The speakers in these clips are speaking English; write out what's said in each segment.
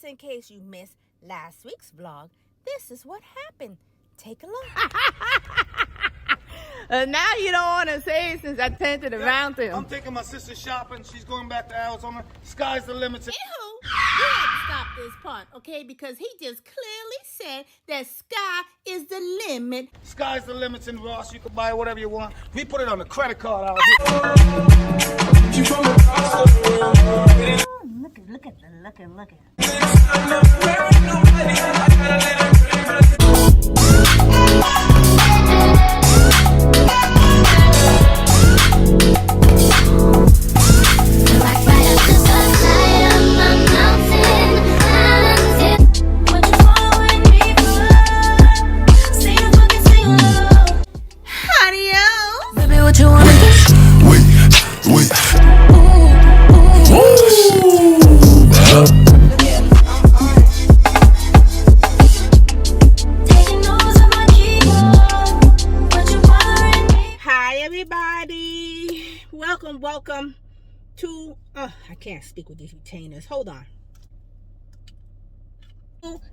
in case you missed last week's vlog, this is what happened. Take a look. Now you don't want to say it since I painted around him. I'm taking my sister shopping. She's going back to Arizona. Sky's the limit. Ew, you had to stop this part, okay? Because he just clearly said that sky is the limit. Sky's the limit in Ross. You can buy whatever you want. We put it on the credit card out here. Look at. Welcome to, I can't speak with these retainers. Hold on.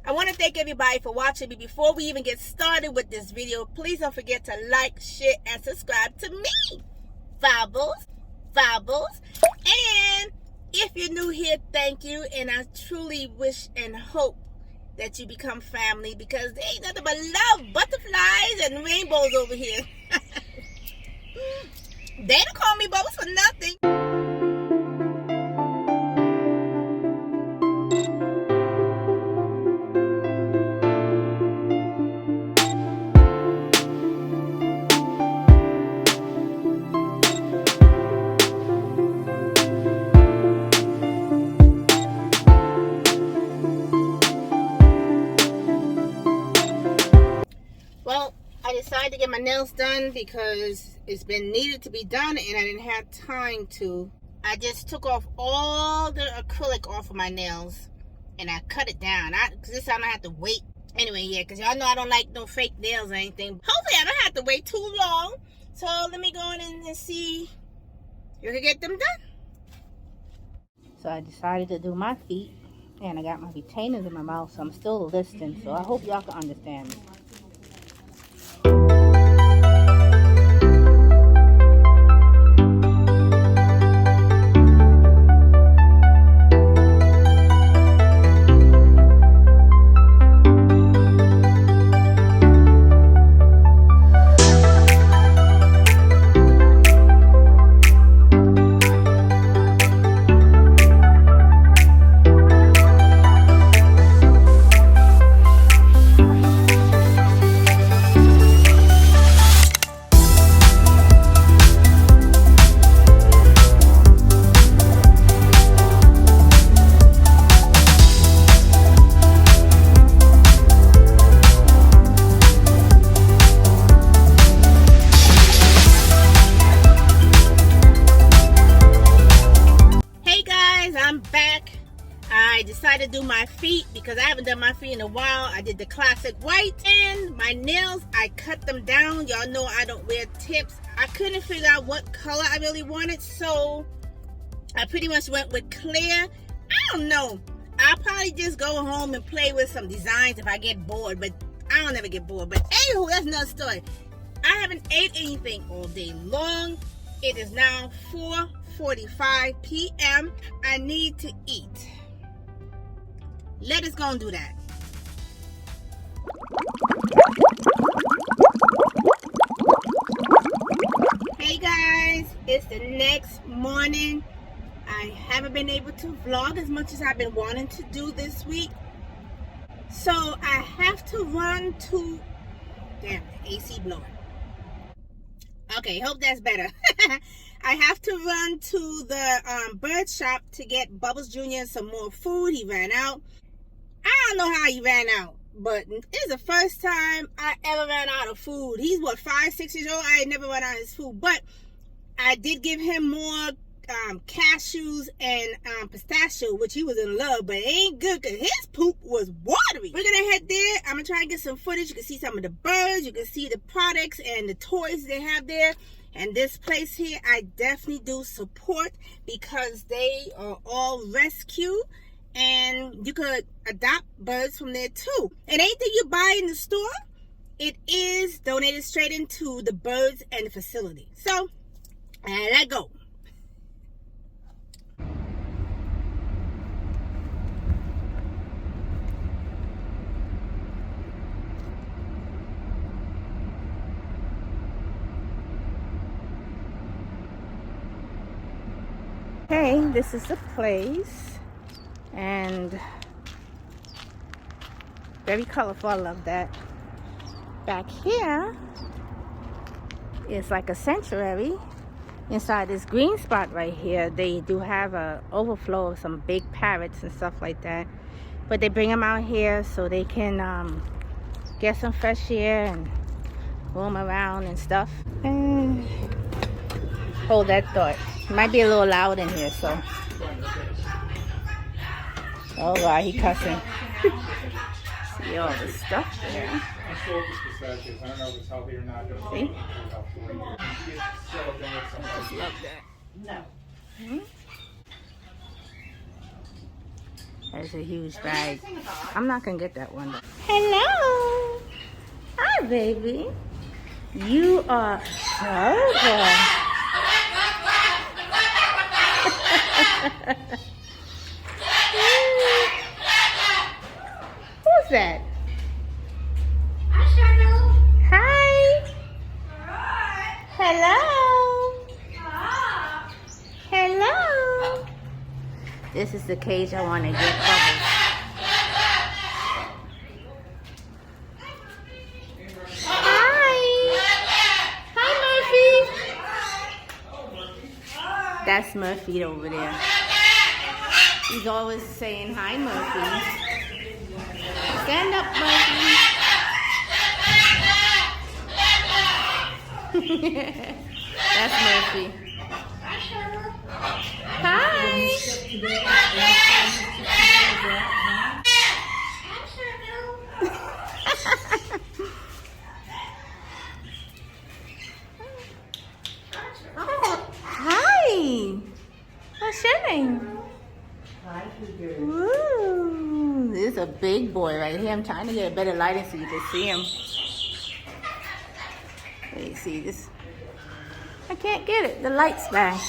I want to thank everybody for watching me. Before we even get started with this video, please don't forget to like, share, and subscribe to me, Bubbles. And if you're new here, thank you. And I truly wish and hope that you become family, because there ain't nothing but love, butterflies, and rainbows over here. They don't call me Bubbles for nothing. Well, I decided to get my nails done because it's been needed to be done and I didn't have time to. I just took off all the acrylic off of my nails and I cut it down. Cause this time I have to wait. Anyway, yeah, because y'all know I don't like no fake nails or anything. Hopefully I don't have to wait too long. So let me go in and see if I can get them done. So I decided to do my feet and I got my retainers in my mouth, so I'm still listening. So I hope y'all can understand me. I decided to do my feet because I haven't done my feet in a while. I did the classic white, and my nails, I cut them down. Y'all know I don't wear tips. I couldn't figure out what color I really wanted, so I pretty much went with clear. I don't know. I'll probably just go home and play with some designs if I get bored, but I don't ever get bored. But anywho, that's another story. I haven't ate anything all day long. It is now 4:45 p.m. I need to eat. Let us go and do that. Hey guys, it's the next morning. I haven't been able to vlog as much as I've been wanting to do this week. So I have to run to, damn, the AC blowing. Okay, hope that's better. I have to run to the bird shop to get Bubbles Jr. some more food. He ran out. I don't know how he ran out, but it's the first time I ever ran out of food. He's what, 5, 6 years old? I ain't never run out of his food, but I did give him more cashews and pistachio, which he was in love, but it ain't good because his poop was watery. We're gonna head there. I'm gonna try and get some footage. You can see some of the birds, you can see the products and the toys they have there. And this place here, I definitely do support because they are all rescue and you could adopt birds from there too. And anything you buy in the store, it is donated straight into the birds and the facility. So, let go. Okay, this is the place, and very colorful. I love that. Back here is like a sanctuary. Inside this green spot right here, they do have a overflow of some big parrots and stuff like that, but they bring them out here so they can get some fresh air and roam around and stuff. And hold that thought. It might be a little loud in here, so. Oh wow, he cussing. See all the stuff there. See? Just love that. No. That's a huge bag. I'm not gonna get that one. Hello. Hi, baby. You are adorable. Who's that? Hi. Hello. Hello. This is the cage I want to get Bubbles. Hi. Hi, Murphy. That's Murphy over there. He's always saying, hi, Murphy. Stand up, Murphy. That's Murphy. Hi. Hi. What's your name? Ooh, this is a big boy right here. I'm trying to get a better lighting so you can see him. Let me see this. I can't get it. The light's back.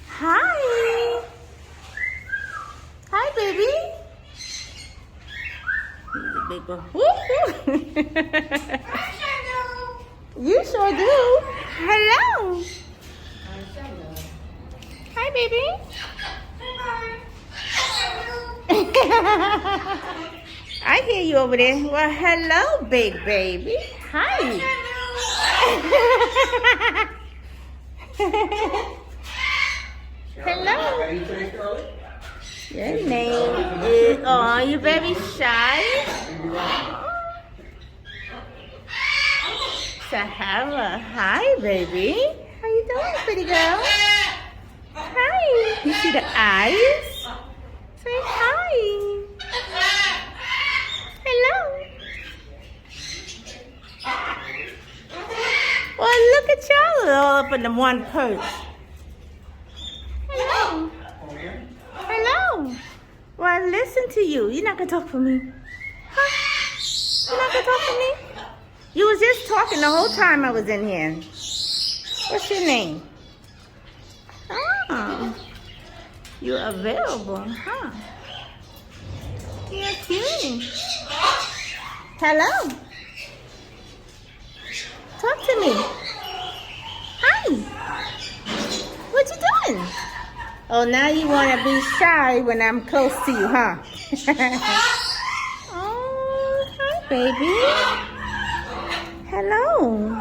Hi. Hi, baby. He's a big boy. Woo-hoo. You sure do. Hello. Hi, baby. I hear you over there. Well, hello, big baby. Hi. Hello. Your name is... Oh, you're very shy. Sahara. Hi, baby. How you doing, pretty girl? Hi. You see the eyes? Say hi. Hello. Well, look at y'all all up in the one perch. Hello. Hello. Well, listen to you. You're not going to talk for me. Huh? You're not going to talk for me? You was just talking the whole time I was in here. What's your name? Oh. You're available, huh? You're cute. Hello. Talk to me. Hi. What you doing? Oh, now you want to be shy when I'm close to you, huh? Oh, hi, baby. Hello.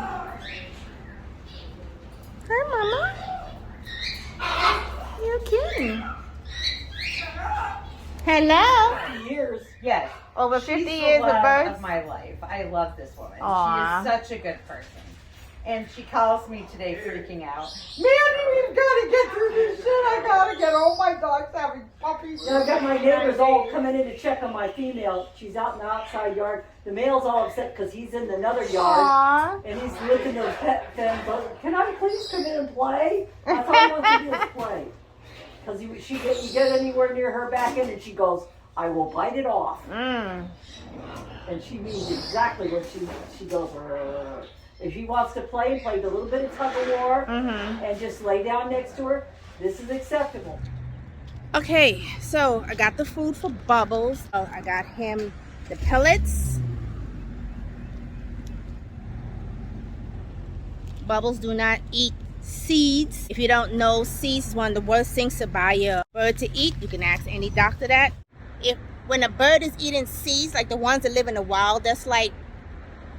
Hi, Mama. You're cute. Hello. Years, yes. Over 50 She's years the of love birds? of my life. I love this woman. Aww. She is such a good person. And she calls me today freaking out. Mandy, we've got to get through this shit. I got to get, oh my dog's having puppies. Yeah, I got my neighbors all coming in to check on my female. She's out in the outside yard. The male's all upset because he's in another yard. Aww. And he's looking at the pet pen. But can I please come in and play? That's all I want to do is play. Because you get anywhere near her back end and she goes, I will bite it off. Mm. And she means exactly what she goes. If she wants to play a little bit of tug of war, and just lay down next to her, this is acceptable. Okay, so I got the food for Bubbles. I got him the pellets. Bubbles do not eat seeds. If you don't know, seeds is one of the worst things to buy your bird to eat. You can ask any doctor that. When a bird is eating seeds, like the ones that live in the wild, that's like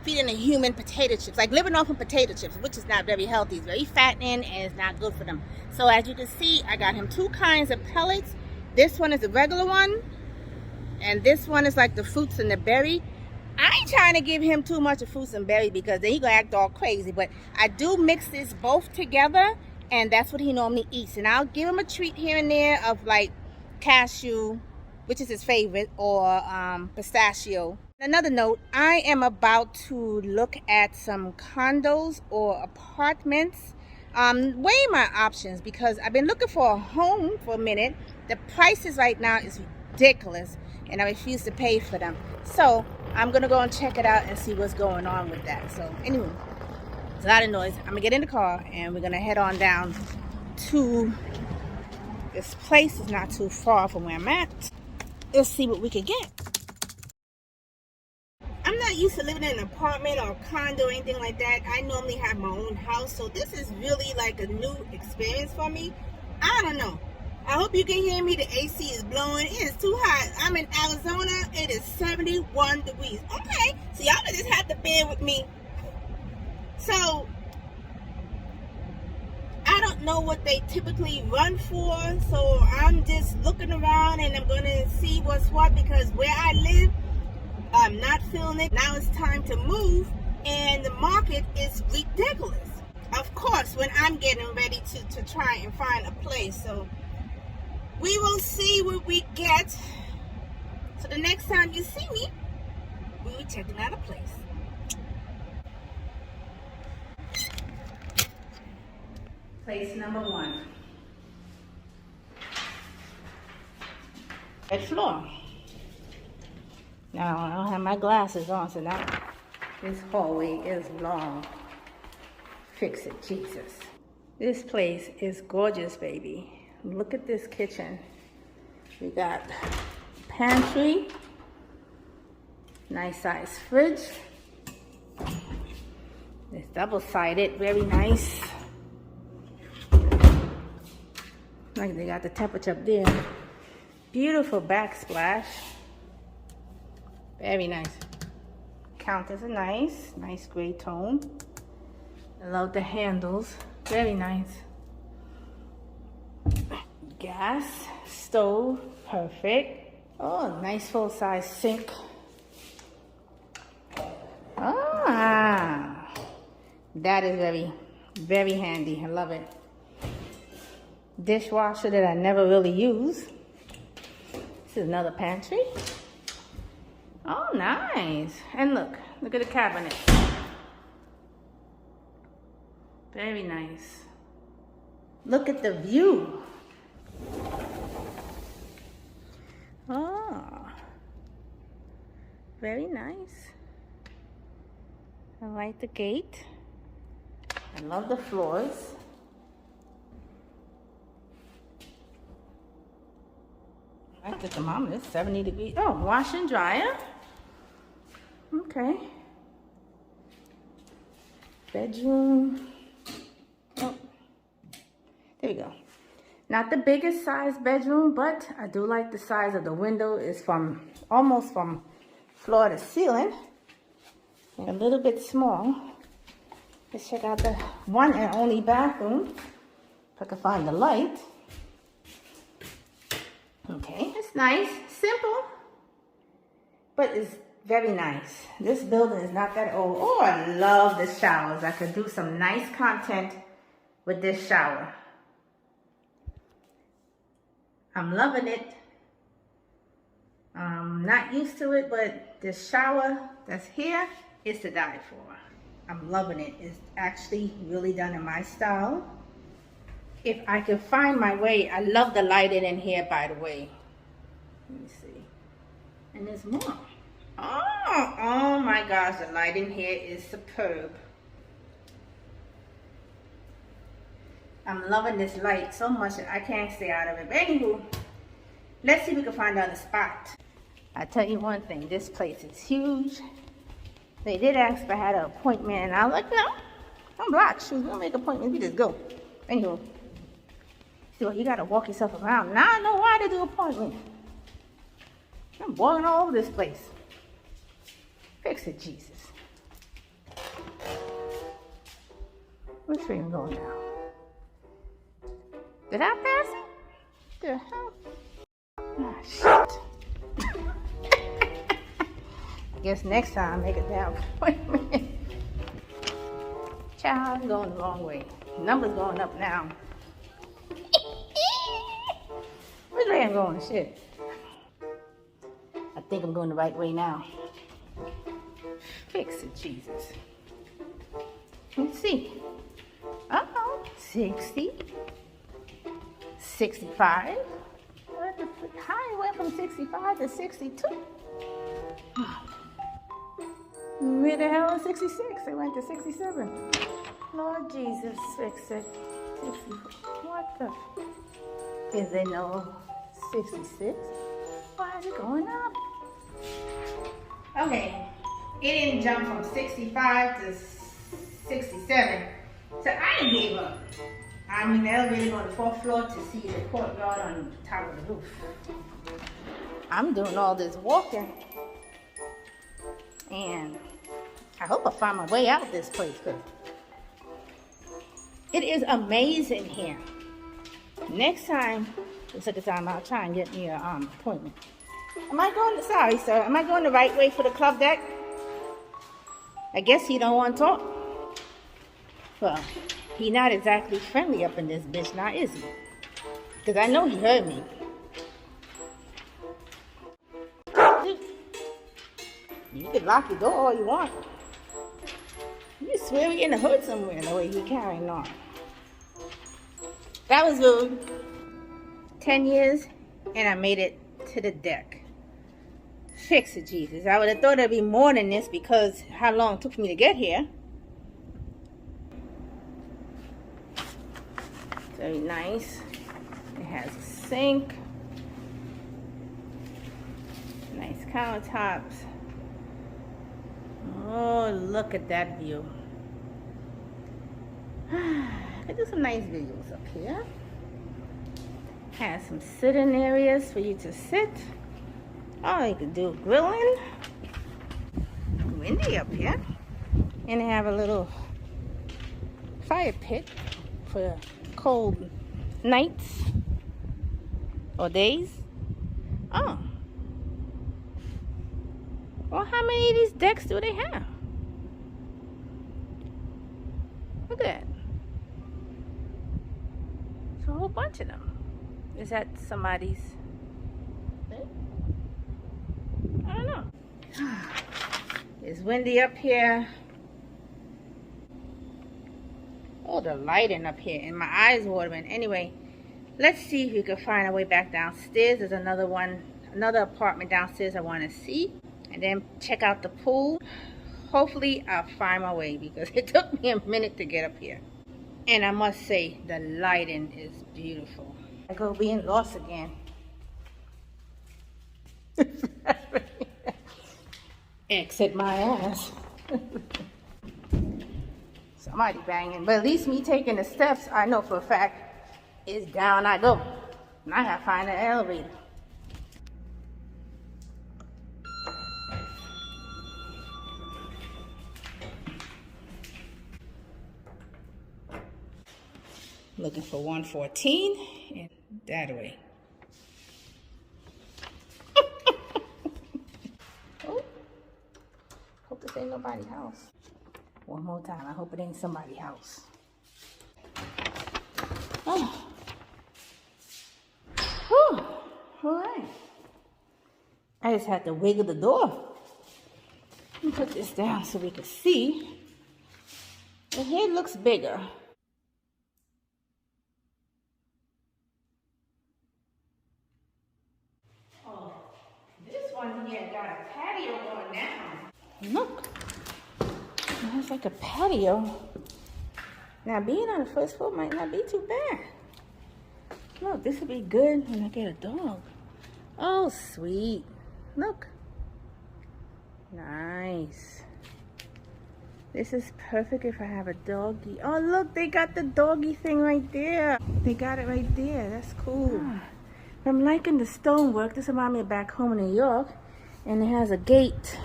feeding a human potato chips, like living off of potato chips, which is not very healthy. It's very fattening and it's not good for them. So as you can see, I got him 2 kinds of pellets. This one is a regular one, and this one is like the fruits and the berry. I ain't trying to give him too much of fruits and berry because then he gonna act all crazy, but I do mix this both together, and that's what he normally eats. And I'll give him a treat here and there of like cashew, which is his favorite, or pistachio. Another note, I am about to look at some condos or apartments, weighing my options because I've been looking for a home for a minute. The prices right now is ridiculous and I refuse to pay for them. So I'm gonna go and check it out and see what's going on with that. So anyway, it's a lot of noise. I'm gonna get in the car and we're gonna head on down to this place. Is not too far from where I'm at. Let's see what we can get. I'm not used to living in an apartment or a condo or anything like that. I normally have my own house, so this is really like a new experience for me. I don't know. I hope you can hear me. The AC is blowing. It is too hot. I'm in Arizona. It is 71 degrees. Okay, so y'all just have to bear with me. So I don't know what they typically run for, so I'm just looking around and I'm gonna see what's what, because where I live, I'm not feeling it. Now it's time to move and the market is ridiculous. Of course, when I'm getting ready to try and find a place. So we will see what we get. So the next time you see me, we'll be checking out a place. Place number 1. Red floor. Now I don't have my glasses on, so now this hallway is long. Fix it, Jesus. This place is gorgeous, baby. Look at this kitchen. We got pantry, nice size fridge. It's double-sided, very nice. Like they got the temperature up there. Beautiful backsplash. Very nice. Counters are nice gray tone. I love the handles, very nice. Gas, stove, perfect. Oh, nice full-size sink. Ah, that is very, very handy. I love it. Dishwasher that I never really use. This is another pantry. Oh, nice. And look at the cabinet. Very nice. Look at the view. Oh, very nice. I like the gate. I love the floors. I like the thermometer, it's 70 degrees. Oh, wash and dryer. Okay. Bedroom. Oh, there we go. Not the biggest size bedroom, but I do like the size of the window. It's almost from floor to ceiling. And a little bit small. Let's check out the one and only bathroom. If I can find the light. Okay, it's nice, simple, but it's very nice. This building is not that old. Oh, I love the showers. I could do some nice content with this shower. I'm loving it. I'm not used to it, but this shower that's here is to die for. I'm loving it. It's actually really done in my style. If I can find my way, I love the lighting in here, by the way. Let me see. And there's more. Oh my gosh, the light in here is superb. I'm loving this light so much that I can't stay out of it. But anywho, let's see if we can find another spot. I tell you one thing, this place is huge. They did ask if I had an appointment, and I was like, no, I'm blocked. Shoot, we'll make an appointment, we just go. Anywho, so you gotta walk yourself around. Now I know why to do appointment. I'm walking all over this place. Fix it, Jesus. Which way am I going now? Did I pass it? The hell? Ah, shit. I guess next time I make a damn appointment. Child, I'm going the wrong way. Numbers going up now. Which way I'm going? Shit. I think I'm going the right way now. Fix it, Jesus. Let's see. Uh-oh. 60. 65. What the frick? How it went from 65 to 62? Where the hell is 66? It went to 67. Lord Jesus, fix it. 60. What the? Is they know 66? Why is it going up? Okay, it didn't jump from 65 to 67, so I gave up. I'm in the elevator on the 4th floor to see the courtyard on top of the roof. I'm doing all this walking, and I hope I find my way out this place, because it is amazing here. Next time, it's like a time I'll try and get me an appointment. Am I going, sorry sir, am I going the right way for the club deck? I guess he don't want to talk. Well, he not exactly friendly up in this bitch now, is he? Because I know he heard me. You can lock the door all you want. You swear we in the hood somewhere the way he carrying on. That was rude. 10 years and I made it to the deck. Fix it, Jesus. I would have thought it'd be more than this because how long it took for me to get here. Very nice. It has a sink. Nice countertops. Oh, look at that view. I could do some nice videos up here. Has some sitting areas for you to sit. Oh, you could do grilling. Windy up here. And they have a little fire pit for cold nights or days. Oh. Well, how many of these decks do they have? Look at that. It's a whole bunch of them. Is that somebody's thing? I don't know. It's windy up here. Oh, the lighting up here. And my eyes watering. Anyway, let's see if we can find our way back downstairs. There's another one, another apartment downstairs I want to see. And then check out the pool. Hopefully I'll find my way because it took me a minute to get up here. And I must say, the lighting is beautiful. I go being lost again. Exit my ass. Somebody banging. But at least me taking the steps, I know for a fact, is down I go. And I gotta find an elevator. Looking for 114 and that way. Oh, hope this ain't nobody's house. One more time, I hope it ain't somebody's house. Oh. Whew. All right. I just had to wiggle the door. Let me put this down so we can see. The head looks bigger. One here got a patio going down. Look. It's like a patio. Now being on the first floor might not be too bad. Look, this would be good when I get a dog. Oh, sweet. Look. Nice. This is perfect if I have a doggy. Oh, look, they got the doggy thing right there. They got it right there. That's cool. I'm liking the stonework. This reminds me of back home in New York. And it has a gate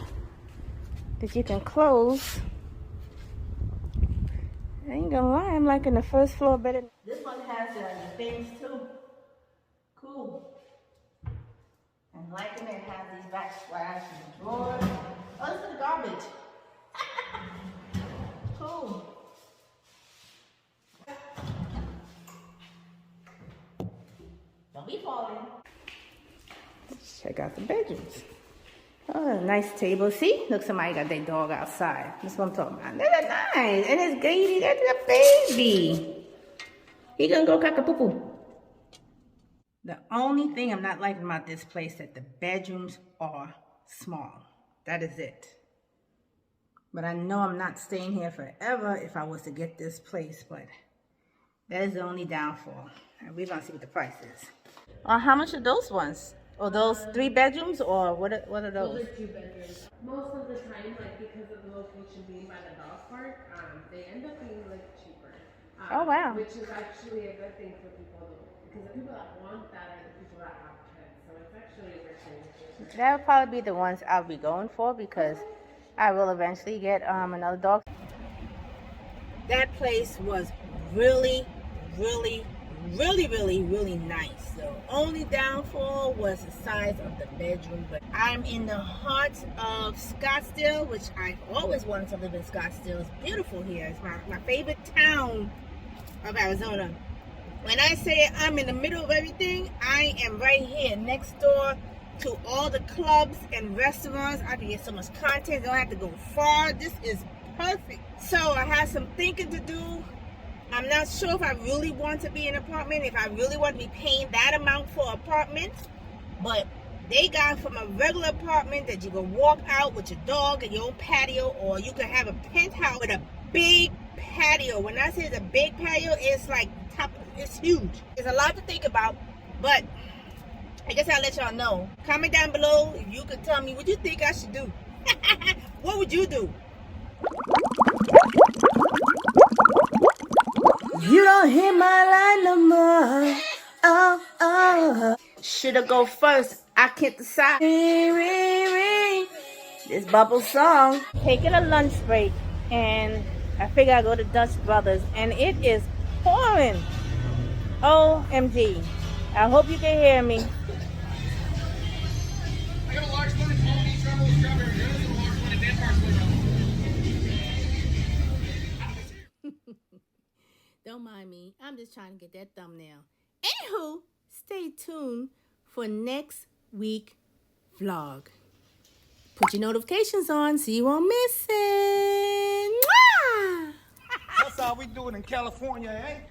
that you can close. I ain't gonna lie, I'm liking the first floor better. This one has the things too. Cool. I'm liking it has these backsplash and drawers. Oh, this is the garbage. Cool. Don't be falling. Let's check out the bedrooms. Oh, nice table. See? Look, somebody got their dog outside. That's what I'm talking about. That's nice. And it's Grady. That's a baby. He gonna go cock-a-poo-poo. The only thing I'm not liking about this place is that the bedrooms are small. That is it. But I know I'm not staying here forever if I was to get this place, but that is the only downfall. And we're gonna see what the price is. How much are those ones? Or those 3 bedrooms, or what are those? Those are 2 bedrooms. Most of the time, like because of the location being by the dog park, they end up being like cheaper. Oh wow! Which is actually a good thing for people, because the people that want that are the people that have pets. So it's actually a good thing. That would probably be the ones I'll be going for because I will eventually get another dog. That place was really nice. The only downfall was the size of the bedroom, but I'm in the heart of Scottsdale, which I always wanted to live in Scottsdale. It's beautiful here. It's my favorite town of Arizona. When I say I'm in the middle of everything, I am right here next door to all the clubs and restaurants. I can get so much content, don't have to go far. This is perfect. So I have some thinking to do. I'm not sure if I really want to be in an apartment, if I really want to be paying that amount for an apartment. But they got from a regular apartment that you can walk out with your dog and your own patio, or you can have a penthouse with a big patio. When I say it's a big patio, it's like it's huge. There's a lot to think about, but I guess I'll let y'all know. Comment down below if you can tell me what you think I should do. What would you do? You don't hear my line no more. Oh. Shoulda go first. I can't decide. Ring. This Bubble song. Taking a lunch break, and I figure I go to Dutch Brothers, and it is pouring. OMG. I hope you can hear me. I got a large one in Palm Beach, strawberry. There's a large one in Denmark. Don't mind me. I'm just trying to get that thumbnail. Anywho, stay tuned for next week vlog. Put your notifications on so you won't miss it. Mwah! That's how we do it in California, eh?